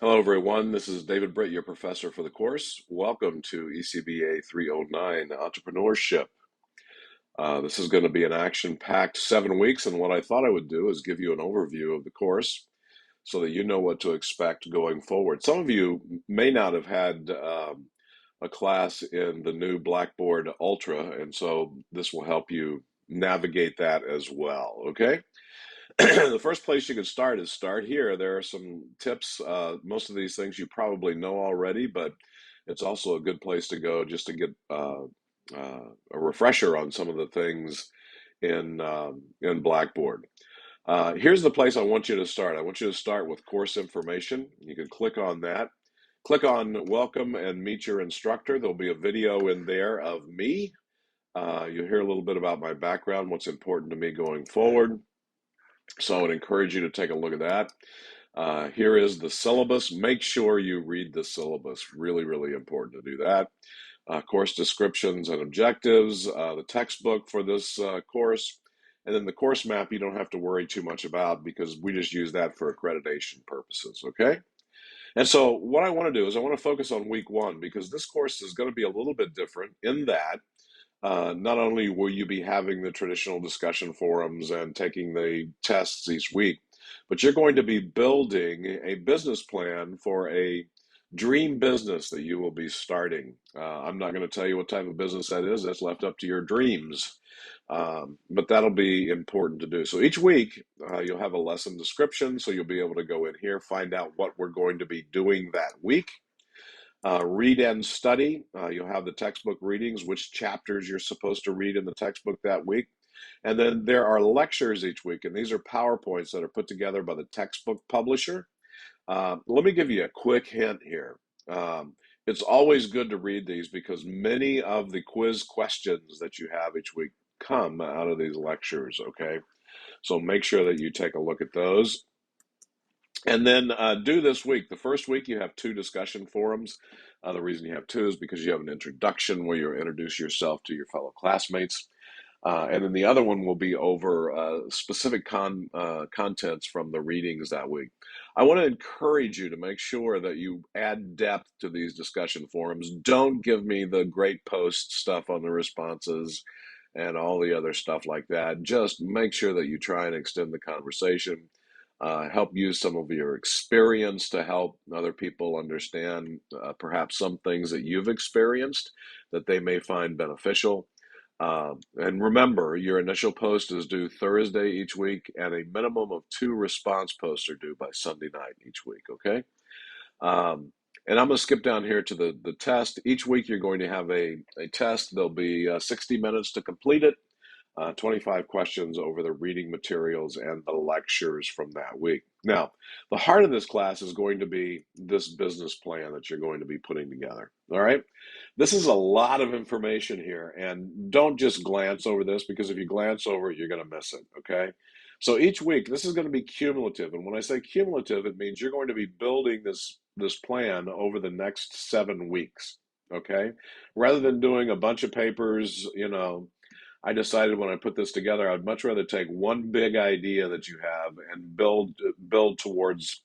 Hello, everyone. This is David Britt, your professor for the course. Welcome to ECBA 309 Entrepreneurship. This is going to be an action-packed 7 weeks, and what I thought I would do is give you an overview of the course so that you know what to expect going forward. Some of you may not have had a class in the new Blackboard Ultra, and so this will help you navigate that as well, okay? The first place you can start is start here. There are some tips. Most of these things you probably know already, but it's also a good place to go just to get a refresher on some of the things in Blackboard. Here's the place I want you to start. I want you to start with course information. You can click on that. Click on Welcome and Meet Your Instructor. There'll be a video in there of me. You'll hear a little bit about my background, what's important to me going forward. So I would encourage you to take a look at that. Here is the syllabus. Make sure you read the syllabus. Really, really important to do that. Course descriptions and objectives, the textbook for this course, and then the course map you don't have to worry too much about because we just use that for accreditation purposes, okay? And so what I want to do is I want to focus on week one because this course is going to be a little bit different in that not only will you be having the traditional discussion forums and taking the tests each week, but you're going to be building a business plan for a dream business that you will be starting. I'm not going to tell you what type of business that is. That's left up to your dreams. But that'll be important to do. So each week, you'll have a lesson description. So you'll be able to go in here, find out what we're going to be doing that week. Read and study. You'll have the textbook readings, which chapters you're supposed to read in the textbook that week. And then there are lectures each week, and these are PowerPoints that are put together by the textbook publisher. Let me give you a quick hint here. It's always good to read these because many of the quiz questions that you have each week come out of these lectures, okay? So make sure that you take a look at those. And then do this week. The first week you have 2 discussion forums. The reason you have 2 is because you have an introduction where you introduce yourself to your fellow classmates. And then the other one will be over specific contents from the readings that week. I want to encourage you to make sure that you add depth to these discussion forums. Don't give me the great post stuff on the responses and all the other stuff like that. Just make sure that you try and extend the conversation. Help use some of your experience to help other people understand perhaps some things that you've experienced that they may find beneficial. And remember, your initial post is due Thursday each week, and a minimum of 2 response posts are due by Sunday night each week, okay? And I'm going to skip down here to the test. Each week you're going to have a test. There'll be 60 minutes to complete it. 25 questions over the reading materials and the lectures from that week. Now, the heart of this class is going to be this business plan that you're going to be putting together. All right. This is a lot of information here, and don't just glance over this because if you glance over it, you're going to miss it. Okay. So each week, this is going to be cumulative. And when I say cumulative, it means you're going to be building this plan over the next 7 weeks. Okay. Rather than doing a bunch of papers, I decided when I put this together, I'd much rather take one big idea that you have and build towards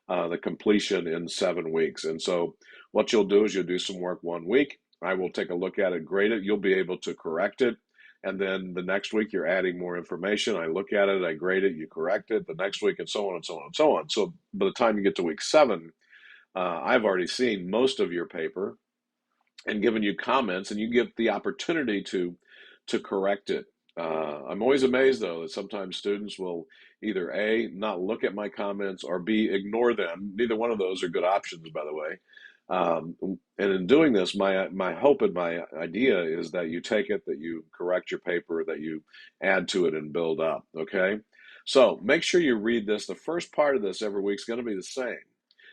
the completion in 7 weeks. And so what you'll do is you'll do some work one week. I will take a look at it, grade it. You'll be able to correct it. And then the next week, you're adding more information. I look at it, I grade it, you correct it the next week, and so on and so on and so on. So by the time you get to week 7, I've already seen most of your paper and given you comments, and you get the opportunity to correct it. I'm always amazed, though, that sometimes students will either A, not look at my comments, or B, ignore them. Neither one of those are good options, by the way. And in doing this, my hope and my idea is that you take it, that you correct your paper, that you add to it and build up, okay? So make sure you read this. The first part of this every week is going to be the same.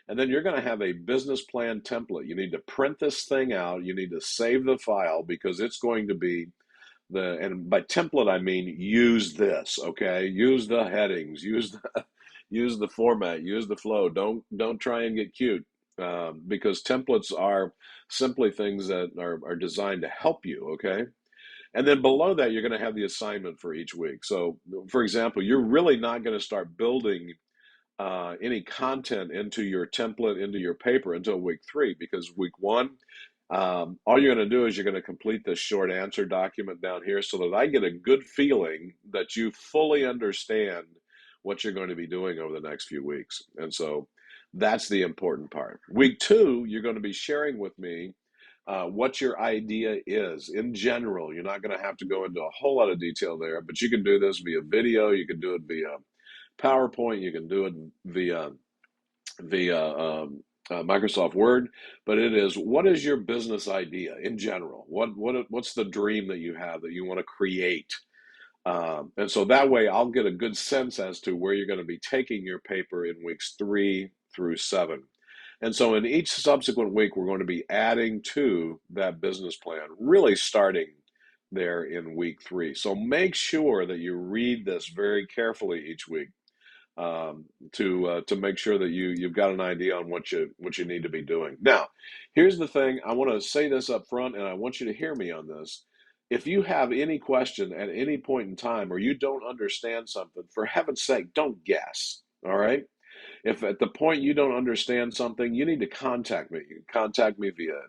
And then you're going to have a business plan template. You need to print this thing out. You need to save the file because it's going to be and by template I mean use this, okay? Use the headings, use the format, use the flow. Don't try and get cute because templates are simply things that are designed to help you, okay? And then below that, you're going to have the assignment for each week. So, for example, you're really not going to start building any content into your template, into your paper until week 3, because week 1, all you're going to do is you're going to complete this short answer document down here so that I get a good feeling that you fully understand what you're going to be doing over the next few weeks. And so that's the important part. Week 2, you're going to be sharing with me what your idea is in general. You're not going to have to go into a whole lot of detail there, but you can do this via video, you can do it via PowerPoint, you can do it via Microsoft Word, but it is, what is your business idea in general? What's the dream that you have that you want to create? And so that way I'll get a good sense as to where you're going to be taking your paper in weeks 3 through 7. And so in each subsequent week, we're going to be adding to that business plan, really starting there in week 3. So make sure that you read this very carefully each week, to make sure that you've got an idea on what you need to be doing. Now, here's the thing. I want to say this up front, and I want you to hear me on this. If you have any question at any point in time, or you don't understand something, for heaven's sake, don't guess. All right? If at the point you don't understand something, you need to contact me. You can contact me via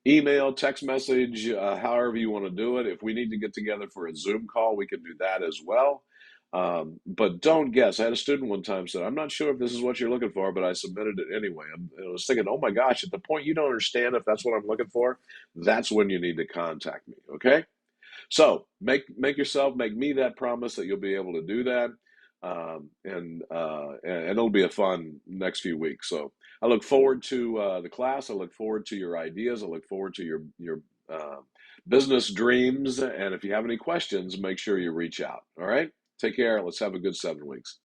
email, text message, however you want to do it. If we need to get together for a Zoom call, we can do that as well. But don't guess. I had a student one time said, I'm not sure if this is what you're looking for, but I submitted it anyway. I was thinking, oh my gosh, at the point you don't understand if that's what I'm looking for, that's when you need to contact me, okay? So make me that promise that you'll be able to do that, and it'll be a fun next few weeks. So I look forward to the class. I look forward to your ideas. I look forward to your business dreams. And if you have any questions, make sure you reach out. All right. Take care. Let's have a good 7 weeks.